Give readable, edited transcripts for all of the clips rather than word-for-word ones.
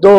2,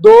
2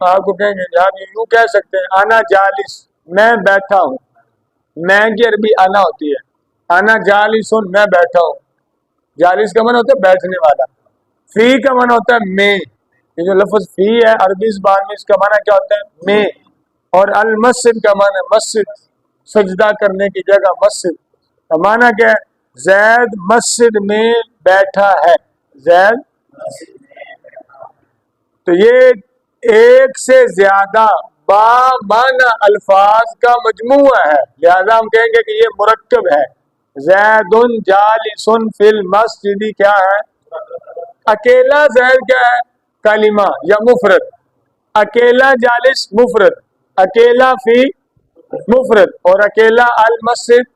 آپ کو کہیں گے آپ یوں کہہ سکتے ہیں انا جالس، میں بیٹھا ہوں، میں کی عربی انا ہوتی ہے، انا جالسن میں بیٹھا ہوں، جالس کا معنی ہوتا ہے بیٹھنے والا، فی کا معنی ہوتا ہے میں، یہ جو لفظ فی ہے عربی زبان میں اس کا معنی کیا ہوتا ہے میں، اور المسجد کا معنی مسجد، سجدہ کرنے کی جگہ مسجد کا معنی کیا ہے؟ زید مسجد میں بیٹھا ہے، زید، تو یہ ایک سے زیادہ با معنی الفاظ کا مجموعہ ہے، لہذا ہم کہیں گے کہ یہ مرکب ہے۔ زید جالس فی المسجد کیا ہے؟ اکیلا زید کیا ہے؟ کلمہ یا مفرد، اکیلا جالس مفرد، اکیلا فی مفرد، اور اکیلا المسجد،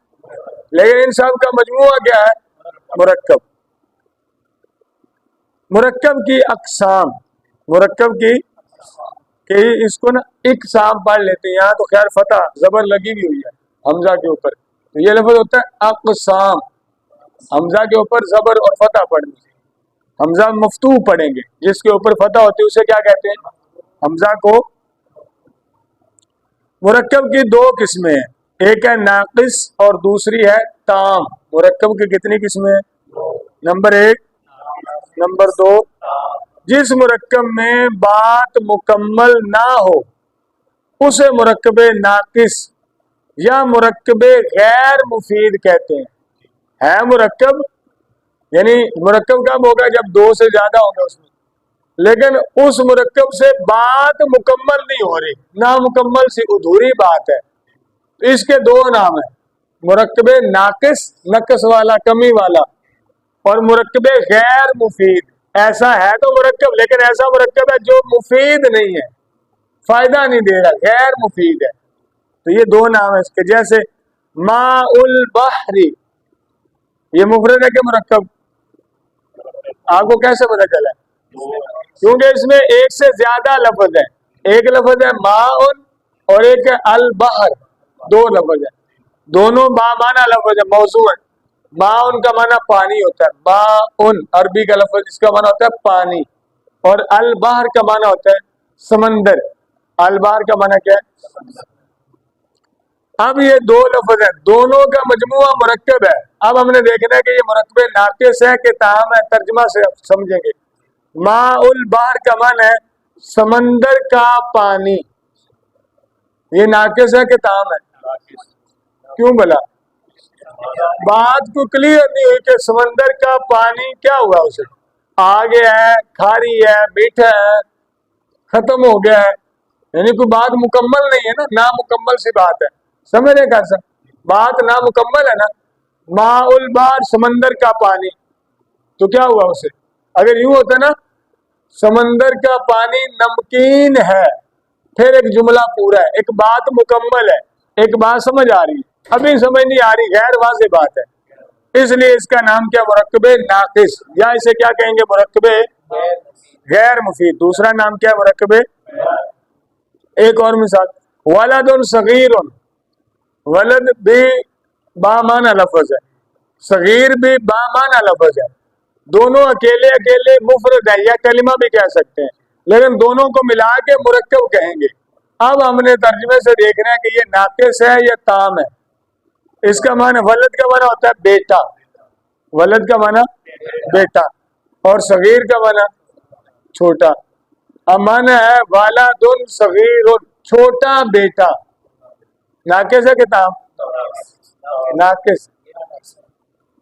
لیکن ان سب کا مجموعہ کیا ہے؟ مرکب۔ مرکب کی اقسام، مرکب کی کہ اس کو نا اقسام پڑھ لیتے ہیں، یہاں تو خیر فتح زبر لگی بھی ہوئی ہے حمزہ کے اوپر، تو یہ لفظ ہوتا ہے اقسام، حمزہ کے اوپر زبر اور فتح پڑھنی، حمزہ مفتوح پڑھیں گے، جس کے اوپر فتح ہوتی ہے اسے کیا کہتے ہیں؟ حمزہ کو۔ مرکب کی دو قسمیں ہیں، ایک ہے ناقص اور دوسری ہے تام۔ مرکب کی کتنی قسمیں ہیں؟ نمبر ایک، نمبر دو، جس مرکب میں بات مکمل نہ ہو اسے مرکب ناقص یا مرکب غیر مفید کہتے ہیں۔ ہے مرکب، یعنی مرکب کب ہوگا؟ جب دو سے زیادہ ہوگا اس میں، لیکن اس مرکب سے بات مکمل نہیں ہو رہی، نامکمل سی ادھوری بات ہے، تو اس کے دو نام ہیں، مرکب ناقص نقص والا کمی والا، اور مرکب غیر مفید، ایسا ہے تو مرکب لیکن ایسا مرکب ہے جو مفید نہیں ہے، فائدہ نہیں دے رہا، غیر مفید ہے، تو یہ دو نام ہیں اس کے۔ جیسے ماء البحر، یہ مفرد ہے کہ مرکب؟ آپ کو کیسے پتہ چلا؟ کیونکہ اس میں ایک سے زیادہ لفظ ہے، ایک لفظ ہے ماء اور ایک ہے البحر، دو لفظ ہے، دونوں معنی لفظ ہے، موضوع ہے۔ ماء کا معنی پانی ہوتا ہے، ماء عربی کا لفظ اس کا معنی ہوتا ہے پانی، اور البحر کا معنی ہوتا ہے سمندر، البحر کا معنی کیا ہے؟ اب یہ دو لفظ ہیں، دونوں کا مجموعہ مرکب ہے۔ اب ہم نے دیکھنا ہے کہ یہ مرکب ناقص ہے کہ تام ہے، ترجمہ سے سمجھیں گے۔ ماء البحر کا معنی ہے سمندر کا پانی، یہ ناقص ہے کہ تام ہے؟ کیوں بلا؟ بات کو کلیئر نہیں ہوئی کہ سمندر کا پانی کیا ہوا، اسے آگے ہے، کھاری ہے، میٹھا ہے، ختم ہو گیا ہے، یعنی کوئی بات مکمل نہیں ہے نا، نامکمل سی بات ہے، سمجھ رہے کیا سر؟ بات نامکمل ہے نا، ماء البحر سمندر کا پانی، تو کیا ہوا اسے؟ اگر یوں ہوتا نا سمندر کا پانی نمکین ہے، پھر ایک جملہ پورا ہے، ایک بات مکمل ہے، ایک بات سمجھ آ رہی ہے، ابھی سمجھ نہیں آ رہی، غیر واضح بات ہے، اس لیے اس کا نام کیا؟ مرکب ناقص، یا اسے کیا کہیں گے؟ مرکب غیر مفید۔ دوسرا نام کیا ہے مرکب؟ ایک اور مثال، ولد صغیر، ولد بھی بامعنی لفظ ہے، صغیر بھی بامعنی لفظ ہے، دونوں اکیلے اکیلے مفرد ہے یا کلمہ بھی کہہ سکتے ہیں، لیکن دونوں کو ملا کے مرکب کہیں گے۔ اب ہم نے ترجمے سے دیکھنا ہے کہ یہ ناقص ہے یا تام ہے۔ اس کا معنی ولد کا معنی ہوتا ہے بیٹا، ولد کا معنی بیٹا، اور صغیر کا معنی چھوٹا، اب معنی ہے والد صغیر، چھوٹا بیٹا، ناقص ہے کہ تام؟ ناقص،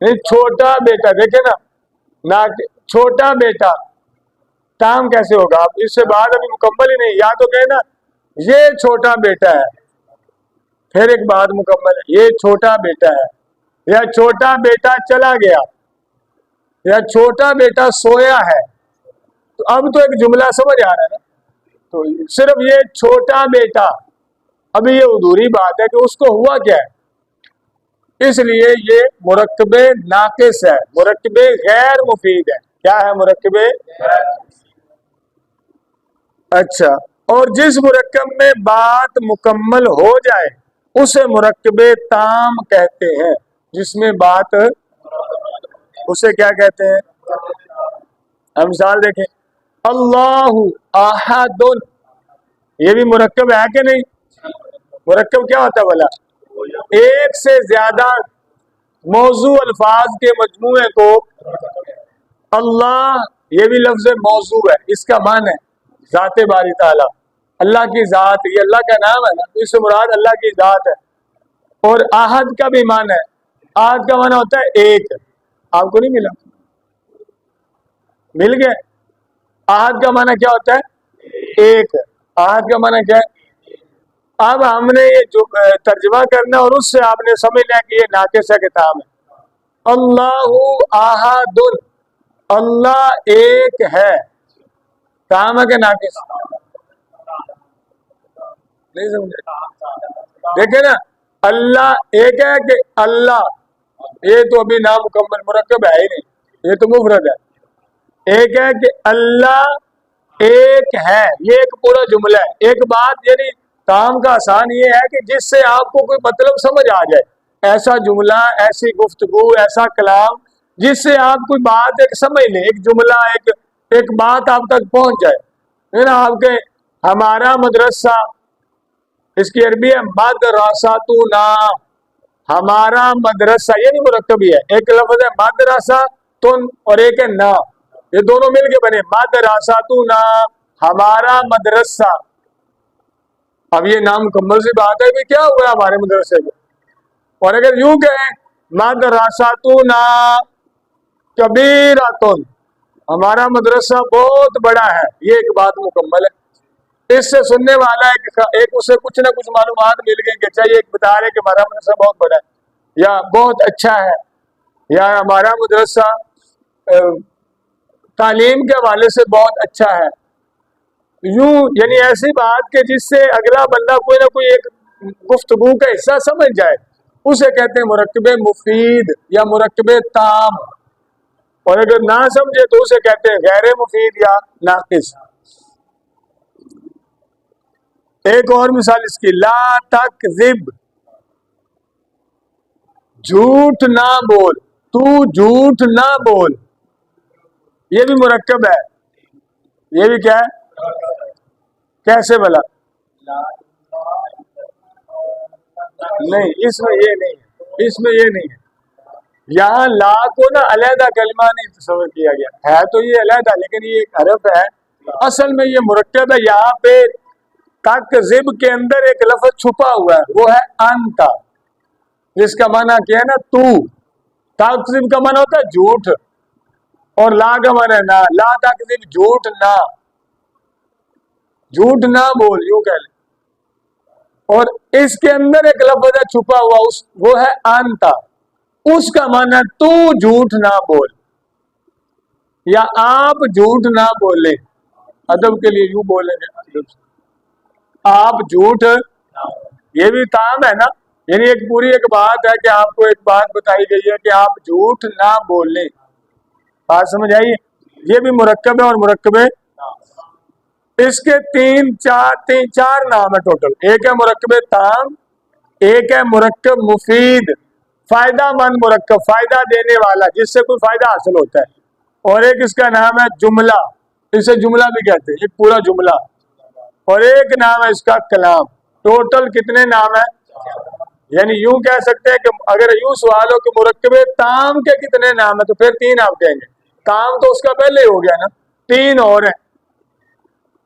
نہیں چھوٹا بیٹا، دیکھیں نا، چھوٹا بیٹا، تام کیسے ہوگا؟ آپ اس سے بعد ابھی مکمل ہی نہیں، یا تو کہیں نا یہ چھوٹا بیٹا ہے، پھر ایک بات مکمل ہے، یہ چھوٹا بیٹا ہے، یا چھوٹا بیٹا چلا گیا، یا چھوٹا بیٹا سویا ہے، تو اب تو ایک جملہ سمجھ آ رہا ہے نا، تو صرف یہ چھوٹا بیٹا، ابھی یہ ادھوری بات ہے کہ اس کو ہوا کیا ہے، اس لیے یہ مرکب ناقص ہے، مرکب غیر مفید ہے۔ کیا ہے؟ مرکب۔ اچھا، اور جس مرکب میں بات مکمل ہو جائے اسے مرکب تام کہتے ہیں، جس میں بات، اسے کیا کہتے ہیں؟ ہم مثال دیکھیں، اللہ احد، یہ بھی مرکب ہے کہ نہیں؟ مرکب کیا ہوتا ہے بولا؟ ایک سے زیادہ موضوع الفاظ کے مجموعے کو اللہ، یہ بھی لفظ موضوع ہے، اس کا معنی ہے ذات باری تعالیٰ، اللہ کی ذات، یہ اللہ کا نام ہے نا، اس سے مراد اللہ کی ذات ہے۔ اور احد کا بھی معنی ہے، احد کا معنی ہوتا ہے ایک۔ آپ کو نہیں ملا؟ مل گئے؟ احد کا معنی کیا ہوتا ہے؟ ایک۔ احد کا معنی کیا ہے؟ اب ہم نے یہ جو ترجمہ کرنا اور اس سے آپ نے سمجھنا کہ یہ ناقص ہے کہ تام ہے۔ اللہ احد، اللہ ایک ہے، تام ہے کہ ناقص؟ نہیں سمجھے؟ دیکھیں نا، اللہ ایک ہے کہ اللہ، یہ تو ابھی نامکمل مرکب ہے ہی نہیں، یہ تو مفرد ہے۔ ایک ہے کہ اللہ ایک ہے، یہ ایک پورا جملہ ہے۔ ایک بات یعنی کام کا آسان یہ ہے کہ جس سے آپ کو کوئی مطلب سمجھ آ جائے، ایسا جملہ، ایسی گفتگو، ایسا کلام جس سے آپ کوئی بات ایک سمجھ لیں، ایک جملہ، ایک بات آپ تک پہنچ جائے نا۔ آپ کے ہمارا مدرسہ، اس کی عربی ہے مدرساتنا، ہمارا مدرسہ، یہ نہیں مرکب ہی ہے، ایک لفظ ہے مدرسہ تن اور ایک ہے نا، یہ دونوں مل کے بنے مدرساتنا، ہمارا مدرسہ۔ اب یہ نامکمل سی بات ہے کہ کیا ہوا ہمارے مدرسے کو؟ اور اگر یوں کہیں مدرساتنا کبیرۃ، ہمارا مدرسہ بہت بڑا ہے، یہ ایک بات مکمل ہے۔ اس سے سننے والا ایک اسے کچھ نہ کچھ معلومات مل گئی کہ اچھا یہ ایک بتا رہے کہ ہمارا مدرسہ بہت بڑا ہے یا بہت اچھا ہے، یا ہمارا مدرسہ تعلیم کے حوالے سے بہت اچھا ہے۔ یوں یعنی ایسی بات کہ جس سے اگلا بندہ کوئی نہ کوئی ایک گفتگو کا حصہ سمجھ جائے، اسے کہتے ہیں مرکب مفید یا مرکب تام۔ اور اگر نہ سمجھے تو اسے کہتے ہیں غیر مفید یا ناقص۔ ایک اور مثال اس کی، لا تکذب، جھوٹ نہ بول، تو جھوٹ نہ بول، یہ بھی مرکب ہے۔ یہ بھی کیا ہے؟ کیسے بلا؟ نہیں، اس میں یہ نہیں ہے، اس میں یہ نہیں ہے۔ یہاں لا کو نا علیحدہ کلمہ نہیں تصور کیا گیا ہے، تو یہ علیحدہ، لیکن یہ ایک حرف ہے، اصل میں یہ مرکب ہے۔ یہاں پہ تکذب کے اندر ایک لفظ چھپا ہوا ہے، وہ ہے انتا، جس کا معنی کیا ہے نا تو۔ تکذب کا معنی ہوتا ہے جھوٹ، اور لا کا معنی ہے نہ، لا تکذب، جھوٹ نہ، جھوٹ نہ بول، یوں کہہ لیں۔ اور اس کے اندر ایک لفظ ہے چھپا ہوا، وہ ہے انتا، اس کا معنی ہے تو جھوٹ نہ بول، یا آپ جھوٹ نہ بولیں۔ ادب کے لیے یوں بولیں گے، آپ جھوٹ، یہ بھی تام ہے نا، یعنی ایک پوری ایک بات ہے کہ آپ کو ایک بات بتائی گئی ہے کہ آپ جھوٹ نہ بولیں۔ بات سمجھ آئیے؟ یہ بھی مرکب ہے اور مرکب ہے۔ اس کے تین چار نام ہے ٹوٹل۔ ایک ہے مرکب تام، ایک ہے مرکب مفید، فائدہ مند مرکب، فائدہ دینے والا، جس سے کوئی فائدہ حاصل ہوتا ہے، اور ایک اس کا نام ہے جملہ، اسے جملہ بھی کہتے ہیں، ایک پورا جملہ، اور ایک نام ہے اس کا کلام۔ ٹوٹل کتنے نام ہیں؟ یعنی یوں کہہ سکتے ہیں کہ اگر یوں سوال ہو کہ مرکب تام کے کتنے نام ہیں تو پھر تین آپ کہیں گے، تام تو اس کا پہلے ہی ہو گیا نا، تین اور ہیں،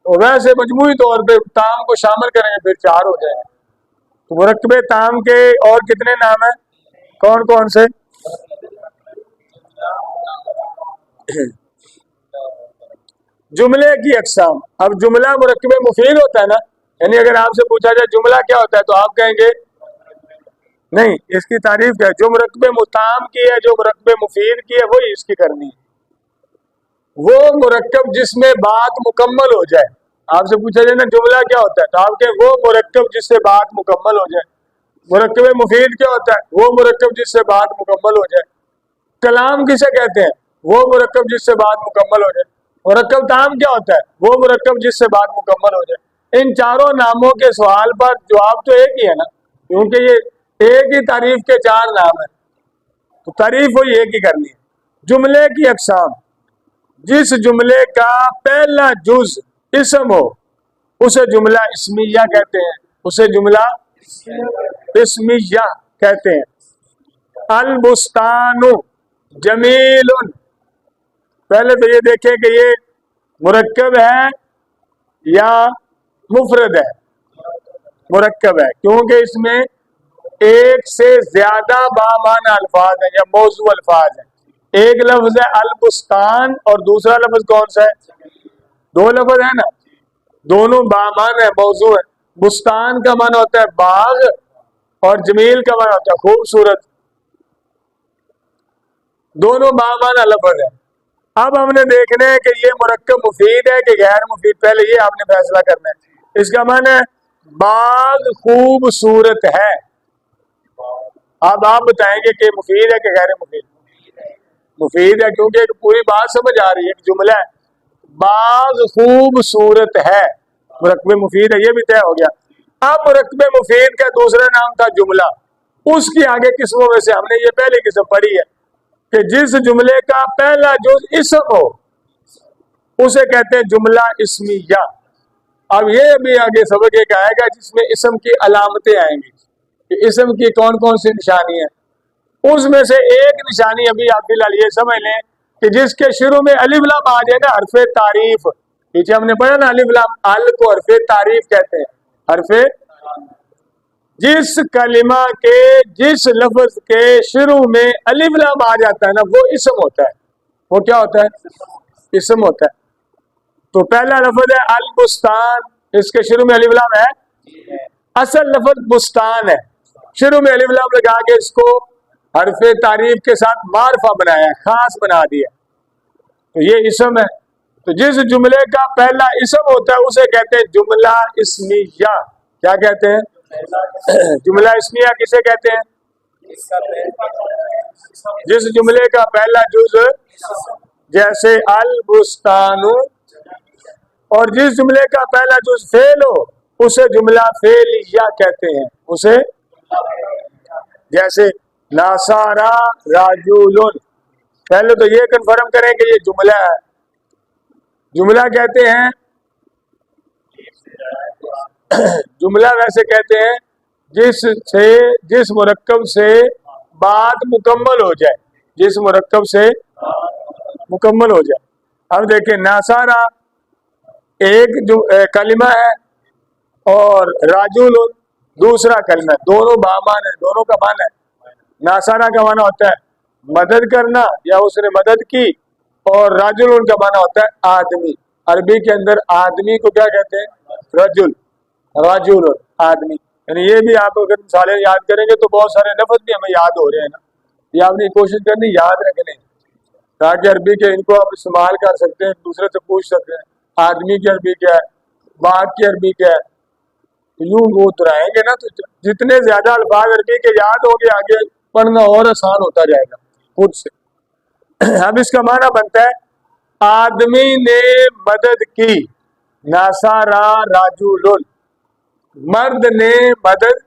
ویسے مجموعی طور پہ تام کو شامل کریں گے پھر چار ہو جائیں گے۔ تو مرکب تام کے اور کتنے نام ہیں؟ کون کون سے؟ جملے کی اقسام۔ اب جملہ مرکب مفید ہوتا ہے نا، یعنی اگر آپ سے پوچھا جائے جملہ کیا ہوتا ہے تو آپ کہیں گے نہیں، اس کی تعریف کیا ہے؟ جو مرکب متام کی ہے، جو مرکب مفید کی ہے، وہی اس کی کرنی ہے۔ وہ مرکب جس میں بات مکمل ہو جائے۔ آپ سے پوچھا جائے نا جملہ کیا ہوتا ہے تو آپ کہیں وہ مرکب جس سے بات مکمل ہو جائے۔ مرکب مفید کیا ہوتا ہے؟ وہ مرکب جس سے بات مکمل ہو جائے۔ کلام کسے کہتے ہیں؟ وہ مرکب جس سے بات مکمل ہو جائے۔ مرکب تام کیا ہوتا ہے؟ وہ مرکب جس سے بات مکمل ہو جائے۔ ان چاروں ناموں کے سوال پر جواب تو ایک ہی ہے نا، کیونکہ یہ ایک ہی تعریف کے چار نام ہیں، تو تعریف وہی ایک ہی کرنی ہے۔ جملے کی اقسام، جس جملے کا پہلا جز اسم ہو اسے جملہ اسمیہ کہتے ہیں، اسے جملہ اسمیہ کہتے ہیں۔ البستان جمیل، پہلے تو یہ دیکھیں کہ یہ مرکب ہے یا مفرد ہے؟ مرکب ہے، کیونکہ اس میں ایک سے زیادہ بامعنی الفاظ ہیں یا موضوع الفاظ ہیں۔ ایک لفظ ہے البستان اور دوسرا لفظ کون سا ہے؟ دو لفظ ہے نا، دونوں بامعنی موضوع ہے۔ بستان کا معنی ہوتا ہے باغ اور جمیل کا معنی ہوتا ہے خوبصورت، دونوں بامعنی لفظ ہے۔ اب ہم نے دیکھنا ہے کہ یہ مرکب مفید ہے کہ غیر مفید، پہلے یہ آپ نے فیصلہ کرنا ہے۔ اس کا معنی ہے باغ خوبصورت ہے، اب آپ بتائیں گے کہ مفید ہے کہ غیر مفید؟ مفید ہے، کیونکہ ایک پوری بات سمجھ آ رہی ہے، ایک جملہ ہے باغ خوبصورت ہے، مرکب مفید ہے، یہ بھی طے ہو گیا۔ اب مرکب مفید کا دوسرا نام تھا جملہ، اس کی آگے قسموں میں سے ہم نے یہ پہلی قسم پڑھی ہے کہ جس جملے کا پہلا جز اسم ہو اسے کہتے ہیں جملہ اسمیہ۔ اب یہ بھی آگے سبق ایک آئے گا جس میں اسم کی علامتیں آئیں گی کہ اسم کی کون کون سی نشانی ہیں۔ اس میں سے ایک نشانی ابھی آپ فی الحال یہ سمجھ لیں کہ جس کے شروع میں الف لام آ جائے نا، حرف تعریف، پیچھے ہم نے پڑھا نا الف لام، ال کو حرف تعریف کہتے ہیں، حرف جس کلمہ کے جس لفظ کے شروع میں الف لام آ جاتا ہے نا وہ اسم ہوتا ہے، وہ کیا ہوتا ہے؟ اسم ہوتا ہے۔ تو پہلا لفظ ہے البستان، اس کے شروع میں الف لام ہے، اصل لفظ بستان ہے، شروع میں الف لام لگا کے اس کو حرف تعریف کے ساتھ معرفہ بنایا ہے، خاص بنا دیا، تو یہ اسم ہے۔ تو جس جملے کا پہلا اسم ہوتا ہے اسے کہتے ہیں جملہ اسمیہ۔ کیا کہتے ہیں؟ جملہ اسمیہ کسے کہتے ہیں؟ جس جملے کا پہلا جز جیسے البستان، اور جس جملے کا پہلا جز فعل ہو اسے جملہ فعلیہ کہتے ہیں، اسے جیسے ناصارا راجول، پہلے تو یہ کنفرم کریں کہ یہ جملہ ہے۔ جملہ کہتے ہیں، جملہ ویسے کہتے ہیں جس مرکب سے بات مکمل ہو جائے، جس مرکب سے مکمل ہو جائے۔ اب دیکھیں ناصارا ایک کلمہ ہے اور راجول دوسرا کلمہ ہے، دونوں بامان ہیں، دونوں کا معنی ہے۔ ناصارا کا معنی ہوتا ہے مدد کرنا یا اس نے مدد کی، اور راجل کا معنی ہوتا ہے آدمی۔ عربی کے اندر آدمی کو کیا کہتے ہیں؟ رجل، راجل آدمی۔ یعنی یہ بھی آپ اگر مثالیں یاد کریں گے تو بہت سارے لفظ بھی ہمیں یاد ہو رہے ہیں نا، یہ آپ نے کوشش کرنی یاد رکھنے تاکہ عربی کے ان کو آپ استعمال کر سکتے ہیں، دوسرے سے پوچھ سکتے ہیں آدمی کی عربی کیا ہے، باغ کی عربی کیا ہے، یوں وہ دہرائیں گے نا تو جتنے زیادہ الفاظ عربی کے یاد ہوں گے آگے پڑھنا اور آسان ہوتا جائے گا خود سے۔ اب اس کا معنی بنتا ہے آدمی نے مدد کی، ناصارا راجول، مرد نے مدد،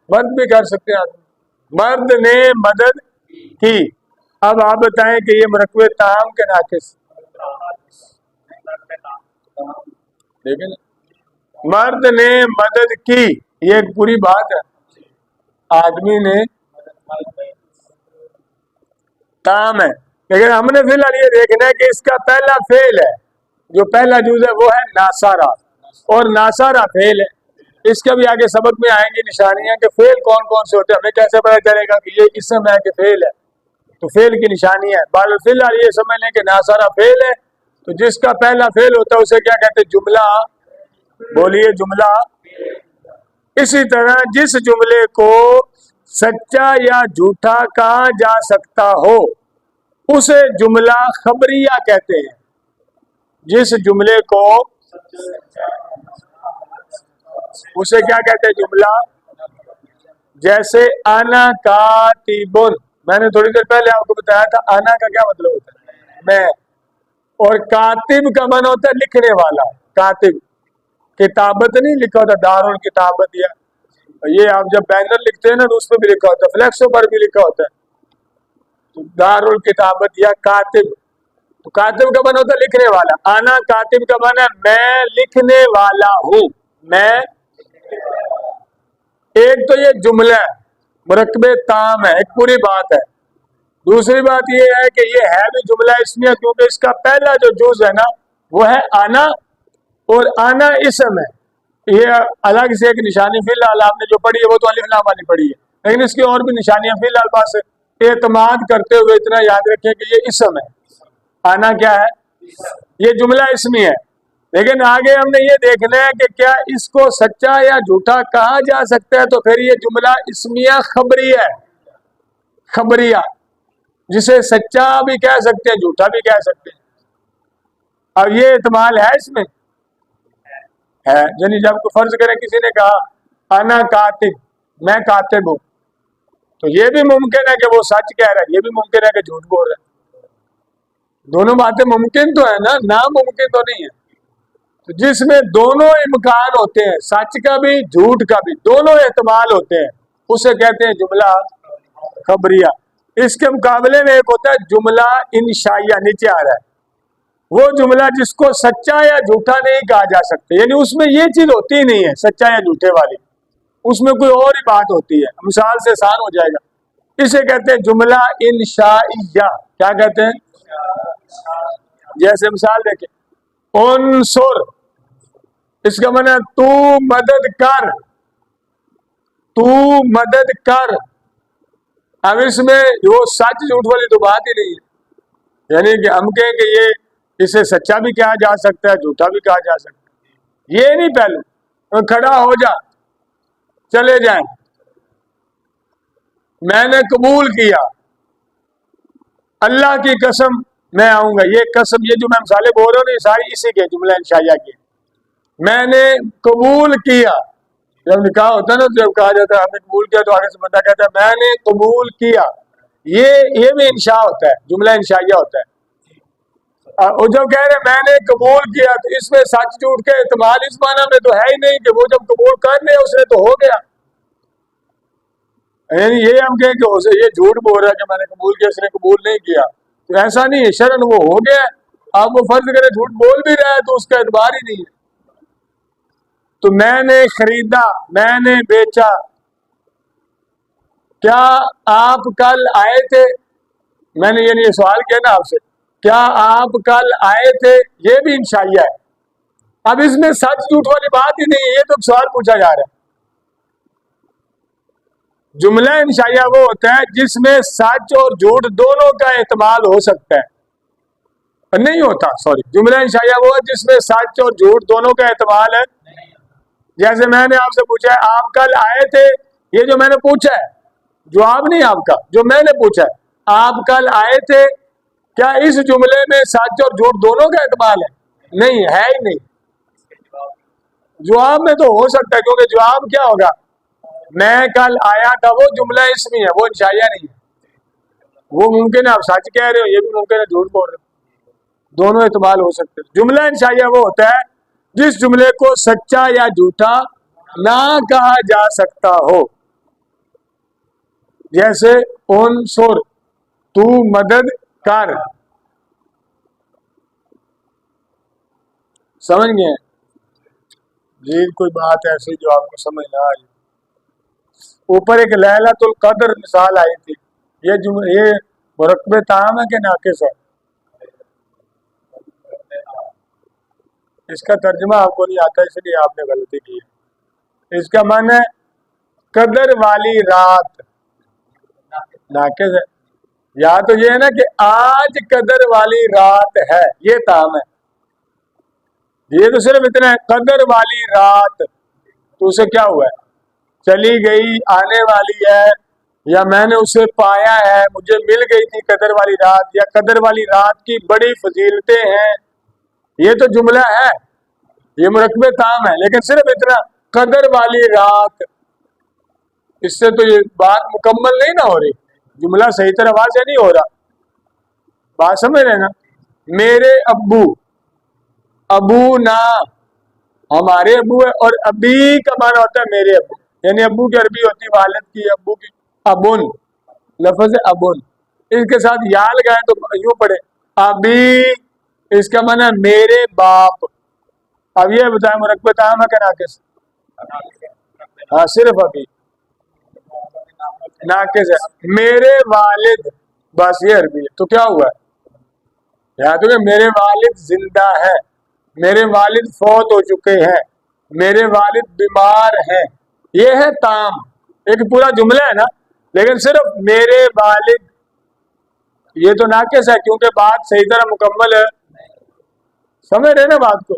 مرد بھی کر سکتے ہیں آدمی، مرد نے مدد کی۔ اب آپ بتائیں کہ یہ مرکب تام کے ناقص، دیکھیں مرد نے مدد کی، یہ ایک پوری بات ہے، آدمی نے تام ہے، لیکن ہم نے فی الحال یہ دیکھنا ہے کہ اس کا پہلا فعل ہے، جو پہلا جز ہے وہ ہے ناصارا، اور ناصارا فعل ہے۔ اس کے بھی آگے سبق میں آئیں گی نشانیاں کہ فعل کون کون سے ہوتے ہیں، ہمیں کیسے پتہ چلے گا کہ یہ اسم ہے کہ فعل ہے، تو فعل کی نشانی ہے۔ فی الحال یہ سمجھ لیں کہ ناصارا فعل ہے، تو جس کا پہلا فعل ہوتا ہے اسے کیا کہتے ہیں؟ جملہ، بولیے جملہ۔ اسی طرح جس جملے کو سچا یا جھوٹا کہا جا سکتا ہو اسے جملہ خبریہ کہتے ہیں۔ جس جملے کو اسے کیا کہتے ہیں؟ جملہ۔ جیسے انا کاتبن، میں نے تھوڑی دیر پہلے آپ کو بتایا تھا انا کا کیا مطلب ہوتا ہے؟ میں، اور کاتب کا معنی ہوتا ہے لکھنے والا، کاتب، کتابت نہیں لکھا ہوتا دار الکتابت، یا یہ آپ جب بینر لکھتے ہیں نا تو اس پہ بھی لکھا ہوتا ہے، فلیکسوں پر بھی لکھا ہوتا ہے، تو دار الکتابت یا کاتب۔ تو کاتب کا معنی ہوتا ہے لکھنے والا. آنا کاتب کا معنی میں لکھنے والا ہوں. میں ایک تو یہ جملہ ہے, مرکب تام ہے, ایک پوری بات ہے. دوسری بات یہ ہے کہ یہ ہے بھی جملہ اسمیہ کیونکہ اس کا پہلا جو جز ہے نا وہ ہے آنا, اور آنا اسم ہے. یہ الگ سے ایک نشانی فی الحال آپ نے جو پڑھی ہے وہ تو الف لام والی پڑھی ہے, لیکن اس کی اور بھی نشانیاں فی الحال پاس اعتماد کرتے ہوئے اتنا یاد رکھیں کہ یہ اسم ہے. آنا کیا ہے؟ یہ جملہ اسمی ہے. لیکن آگے ہم نے یہ دیکھنا ہے کہ کیا اس کو سچا یا جھوٹا کہا جا سکتا ہے, تو پھر یہ جملہ اسمیہ خبریہ ہے. خبریہ جسے سچا بھی کہہ سکتے ہیں جھوٹا بھی کہہ سکتے ہیں. اب یہ احتمال ہے اس میں ہے, یعنی جب کو فرض کریں کسی نے کہا انا کاتب, میں کاتب ہوں, تو یہ بھی ممکن ہے کہ وہ سچ کہہ رہا ہے, یہ بھی ممکن ہے کہ جھوٹ بول رہا ہے. دونوں باتیں ممکن تو ہے نا, ناممکن تو نہیں ہے. تو جس میں دونوں امکان ہوتے ہیں, سچ کا بھی جھوٹ کا بھی, دونوں احتمال ہوتے ہیں, اسے کہتے ہیں جملہ خبریہ. اس کے مقابلے میں ایک ہوتا ہے جملہ انشائیہ, نیچے آ رہا ہے, وہ جملہ جس کو سچا یا جھوٹا نہیں کہا جا سکتا, یعنی اس میں یہ چیز ہوتی ہی نہیں ہے سچا یا جھوٹے والی, اس میں کوئی اور ہی بات ہوتی ہے. مثال سے آسان ہو جائے گا, اسے کہتے ہیں جملہ انشائیہ. کیا کہتے ہیں؟ جیسے مثال دیکھیں, انصر, اس کا معنی تو مدد کر, تو مدد کر. اب اس میں وہ سچ جھوٹ والی تو بات ہی نہیں ہے, یعنی کہ ہم کہیں کہ یہ اسے سچا بھی کہا جا سکتا ہے جھوٹا بھی کہا جا سکتا ہے. یہ نہیں, پہلو کھڑا ہو جا, چلے جائیں, میں نے قبول کیا, اللہ کی قسم میں آؤں گا. یہ قسم, یہ جو میں مثالیں بول رہا ہوں یہ ساری اسی کے جملہ انشائیہ کی. میں نے قبول کیا, جب نکاح ہوتا ہے نا جب کہا جاتا ہے ہم نے قبول کیا, تو آگے سے بندہ کہتا ہے میں نے قبول کیا. یہ بھی انشاء ہوتا ہے, جملہ انشائیہ ہوتا ہے. اور جب کہہ رہے میں نے قبول کیا, تو اس میں سچ جھوٹ کے احتمال اس معنی میں تو ہے ہی نہیں کہ وہ جب قبول کر لیا اس نے تو ہو گیا. یعنی یہ ہم کہیں کہ یہ جھوٹ بول رہا ہے کہ میں نے قبول کیا, اس نے قبول نہیں کیا, تو ایسا نہیں ہے. شرعاً وہ ہو گیا. آپ وہ فرض کریں جھوٹ بول بھی رہا ہے تو اس کا اعتبار ہی نہیں ہے. تو میں نے خریدا, میں نے بیچا. کیا آپ کل آئے تھے, میں نے یہ سوال کیا نا آپ سے, کیا آپ کل آئے تھے, یہ بھی انشائیہ ہے. اب اس میں سچ جھوٹ والی بات ہی نہیں ہے, یہ تو سوال پوچھا جا رہا ہے. جملہ انشائیہ وہ ہوتا ہے جس میں سچ اور جھوٹ دونوں کا احتمال ہو سکتا ہے. نہیں ہوتا, سوری, جملہ انشائیہ وہ ہے جس میں سچ اور جھوٹ دونوں کا احتمال ہے. جیسے میں نے آپ سے پوچھا ہے آپ کل آئے تھے, یہ جو میں نے پوچھا ہے جواب نہیں آپ کا, جو میں نے پوچھا ہے آپ کل آئے تھے, کیا اس جملے میں سچ اور جھوٹ دونوں کا احتمال ہے؟ نہیں ہے ہی نہیں. جواب میں تو ہو سکتا ہے, کیونکہ جواب کیا ہوگا, میں کل آیا تھا, وہ جملہ اسمی ہے, وہ انشائیہ نہیں ہے. وہ ممکن ہے آپ سچ کہہ رہے ہو, یہ بھی ممکن ہے جھوٹ بول رہے ہو, دونوں احتمال ہو سکتے ہیں. جملہ انشائیہ وہ ہوتا ہے جس جملے کو سچا یا جھوٹا نہ کہا جا سکتا ہو. جیسے انصر, تو مدد کر. سمجھ گئے جی؟ کوئی بات ایسی جو آپ کو سمجھ نہ آئی. اوپر ایک لیلۃ القدر مثال آئی تھی, یہ مرکب تام ہے کہ ناقص ہے؟ اس کا ترجمہ آپ کو نہیں آتا, اس لیے آپ نے غلطی کی ہے. اس کا معنی ہے قدر والی رات. ناقص ہے. یا تو یہ ہے نا کہ آج قدر والی رات ہے, یہ تام ہے. یہ تو صرف اتنا ہے, قدر والی رات, تو اسے کیا ہوا ہے, چلی گئی, آنے والی ہے, یا میں نے اسے پایا ہے, مجھے مل گئی تھی قدر والی رات, یا قدر والی رات کی بڑی فضیلتیں ہیں. یہ تو جملہ ہے, یہ مرکب تام ہے, لیکن صرف اتنا قدر والی رات. اس سے تو یہ بات مکمل نہیں نہ ہو رہی, جملہ صحیح طرح واضح نہیں ہو رہا. بات سمجھ رہے نا؟ میرے ابو, ابو نا ہمارے ابو ہے, اور ابی کا معنی ہوتا ہے میرے ابو, یعنی ابو کی عربی ہوتی ہے والد کی, ابو کی ابن, لفظ ابن. اس کے ساتھ یا لگائیں تو یوں پڑھے ابھی اس کا معنی ہے میرے باپ. اب یہ بتائیں مرکب تام ہے کہ ناقص؟ ہاں صرف ابھی ناقص ہے. میرے والد بس یہ عربی ہے. تو کیا ہوا ہے؟ یاد رکھیں میرے والد زندہ ہے, میرے والد فوت ہو چکے ہیں, میرے والد بیمار ہیں. یہ ہے تام, ایک پورا جملہ ہے نا. لیکن صرف میرے والد یہ تو ناقص ہے کیونکہ بات صحیح طرح مکمل ہے. سمجھ رہے نا بات کو؟